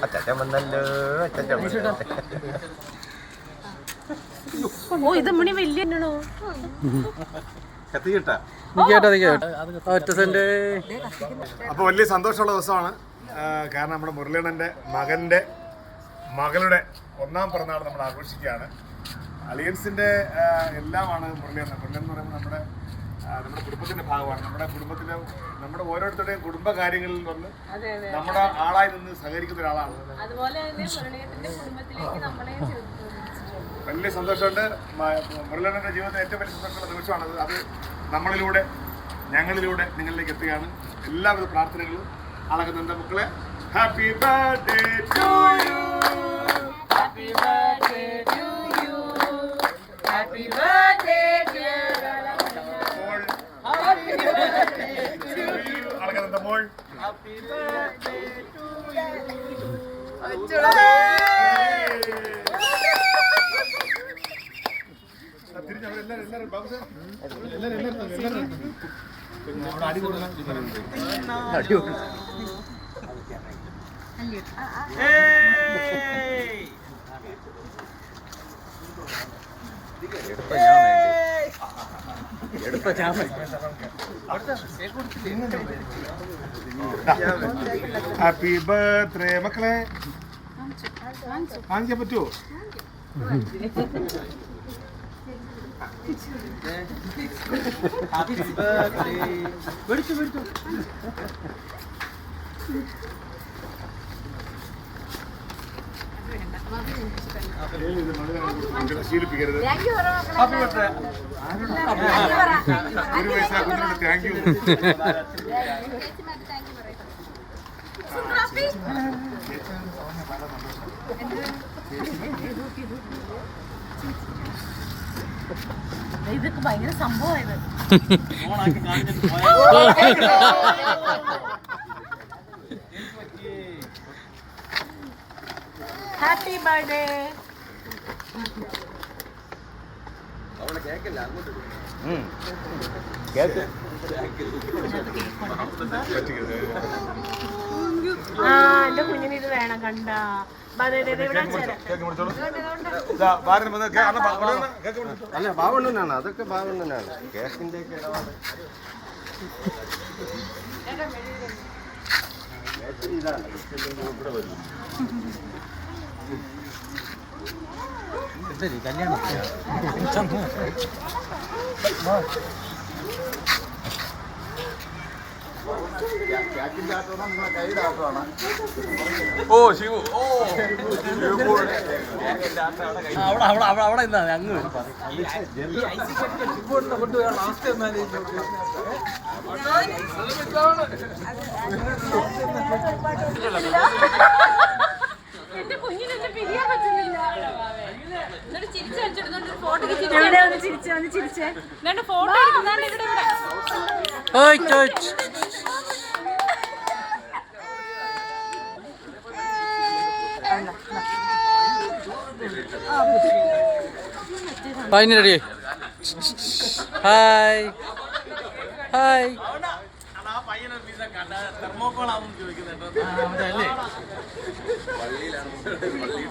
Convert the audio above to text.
അച്ചാച്ചൻ വന്നല്ലോ. ഓ ഇത് മണി വലിയ അപ്പൊ വലിയ സന്തോഷമുള്ള ദിവസമാണ്. കാരണം നമ്മുടെ മുരളീണന്റെ മകളുടെ 1ാം പിറന്നാൾ നമ്മൾ ആഘോഷിക്കുകയാണ്. അലിയൻസിന്റെ എല്ലാമാണ് മുരളീണൻ. മുരളീൻ എന്ന് പറയുമ്പോൾ നമ്മുടെ കുടുംബത്തിന്റെ ഭാഗമാണ്. നമ്മുടെ ഓരോരുത്തരുടെയും കുടുംബകാര്യങ്ങളിൽ വന്ന് നമ്മുടെ ആളായി നിന്ന് സഹകരിക്കുന്ന ഒരാളാണ്. വലിയ സന്തോഷമുണ്ട്. മുരളീണന്റെ ജീവിതത്തിൽ ഏറ്റവും വലിയ സന്തോഷമുള്ള നിമിഷമാണത്. അത് നമ്മളിലൂടെ ഞങ്ങളിലൂടെ നിങ്ങളിലേക്ക് എത്തുകയാണ്. എല്ലാവിധ പ്രാർത്ഥനകളും നടക്കുന്നുണ്ട്. മക്കളെ happy birthday to you, happy birthday to you, happy birthday dear മോൾ, ഹാപ്പി ബർത്ത്ഡേ ടു യു. നടക്കുന്നുണ്ട് മോൾ, ഹാപ്പി ബർത്ത്ഡേ ടു യു. തിരിഞ്ഞവരെല്ലാരും ബാബു സാർ എല്ലാരും അടി കൊടുക്കണം. ഹാപ്പി ബർത്ത്ഡേ മക്കളെ. കാണിക്കാൻ പറ്റുമോ? Happy birthday. വെടിച്ചു ശീലിപ്പിക്കരുത്. Happy birthday. ഒരു വയസ്സാകുന്നതിനോട് താങ്ക് യു. ഇതൊക്കെ ഭയങ്കര സംഭവമായത്. Happy birthday. എന്റെ കുഞ്ഞിന് ഇത് വേണം. കണ്ട അല്ല ബാവണ്ണനാണ്, അതൊക്കെ ബാവണ്ണനാണ്. കേക്കിന്റെ കല്യാണം ഓ ശിവു, അവിടെ നിന്നാ അങ്ങ് എന്റെ കുഞ്ഞിനെ പിരിയാൻ പറ്റുന്നില്ല. Photo final ready. Hi hi.